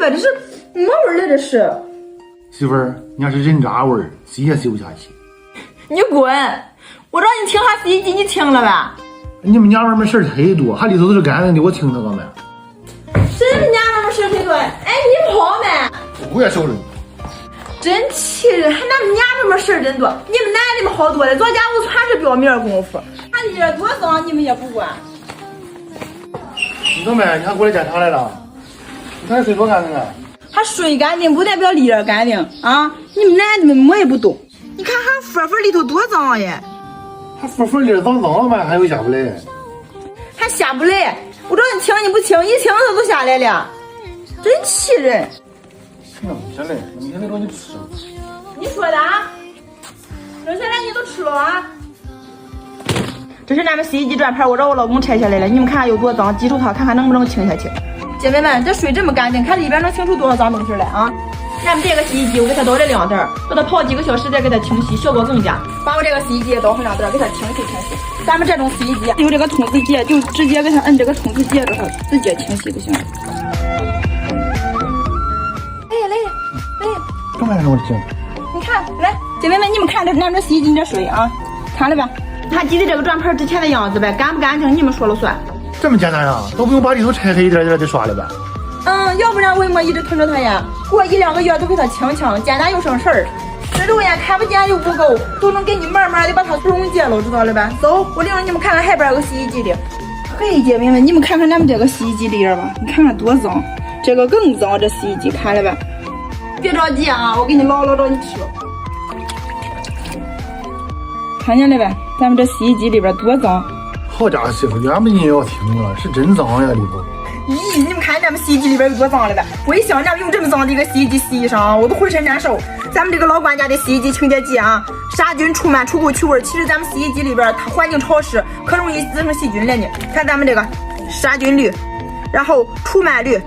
呗，这是没味儿了，这是。媳妇儿，你要是人渣味儿，洗也洗不下去。你滚！我让你听下洗衣机，你听了呗？你们家外面事儿忒多，还里头都是干净的，我听它干嘛？谁们家外面事儿忒多？哎，你跑没？我也受了。真气人！还咱们家外面事儿真多，你们男的们好多了，做家务全是表面功夫。俺里边多脏，你们也不管。你怎么你还过来检查来了？你看水多干净啊！还水干净不代表里边干净啊！你们男的们么也不懂。你看还粉粉里头多脏耶！还粉粉里脏脏了吗？还有下不来？还下不来？我找你清你不清，一清它都下来了，真气人！那么下来，那么现在让你吃。你说的啊？扔下来你都吃了啊？这是咱们洗衣机转盘，我让我老公拆下来了，你们看有多脏，挤出它看看能不能清下去。姐妹们，这水这么干净，看里边能清出多少脏东西来啊！咱们这个洗衣机我给它倒了2袋，让它泡几个小时再给它清洗，效果更佳。把我这个洗衣机也倒上2袋，给它清洗。咱们这种洗衣机有这个冲刺键，就直接给它摁这个冲刺键，给它直接清洗就行了。来，干嘛让我清？你看，来，姐妹们，你们看这咱这洗衣机这水啊，看了吧？还记得这个转盘之前的样子呗？干不干净你们说了算。这么简单啊？都不用把里头拆开一点点的刷了呗？要不然为什么一直囤着它呀？过1-2个月都给它清清，简单又省事儿。这肉眼看不见又不够，都能给你慢慢的把它溶解了，知道了吧？走，我领着你们看看海边有个洗衣机的。嘿，姐妹们，你们看看咱们这个洗衣机里边吧，你看看多脏，这个更脏，这洗衣机看了吧？别着急啊，我给你捞着你吃。看见了呗？咱们这洗衣机里边多脏。好家伙，媳妇，原本你也要听了，是真脏呀里头。咦，你们看咱们洗衣机里边有多脏了呗？我一想咱们用这么脏的一个洗衣机洗衣裳，我都浑身难受。咱们这个老管家的洗衣机清洁剂啊，杀菌除螨除垢去味。其实咱们洗衣机里边它环境潮湿，可容易滋生细菌来呢。看咱们这个杀菌率，然后除螨率，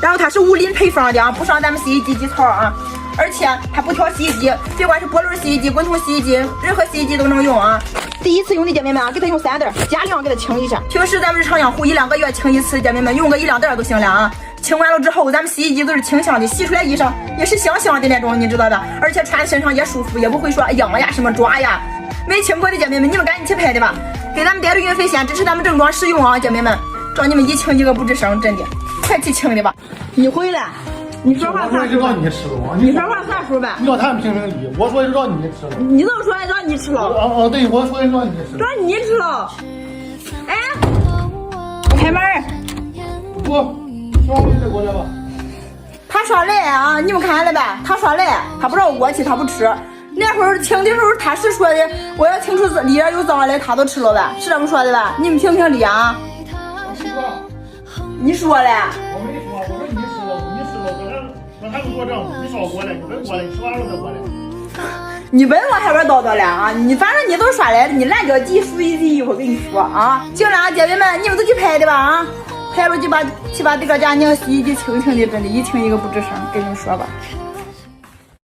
然后它是无磷配方的啊，不伤咱们洗衣机基槽啊。而且它不挑洗衣机，别管是波轮洗衣机、滚筒洗衣机，任何洗衣机都能用啊。第一次用的姐妹们啊，给它用3袋，加量给它清一下。平时咱们日常养护1-2个月清一次，姐妹们用个1-2袋都行了啊。清完了之后，咱们洗衣机都是清香的，洗出来衣裳也是香香的那种，你知道的。而且穿身上也舒服，也不会说痒呀什么抓呀。没清过的姐妹们，你们赶紧去拍的吧，给咱们带着运费先支持咱们正装使用啊，姐妹们，找你们一清一个不吱声，真的，快去清的吧。你回来。你说话算数，你说话算数呗。你让他们评评理，我说是让你吃了。你这么说让你吃了？对，我说是让你吃了。让你吃了。哎，开门。不，让我再过来吧。他说来啊，你们看了呗？他说来，他不让我去，他不吃。那会儿清的时候他是说的，我要清出里边有脏来，他都吃了呗，是这么说的吧？你们评评理啊。你说了。我没说，我说你吃了，让他们给我这样，你少过来，你别过来，你吃完了再过来。你别往下边叨叨了啊！你反正你都说来了，你烂脚鸡属于第一，我跟你说啊。行了啊，姐妹们，你们都去拍的吧啊！拍了就把这个家那个洗衣机清清的，真的，一清一个不吱声，跟你们说吧。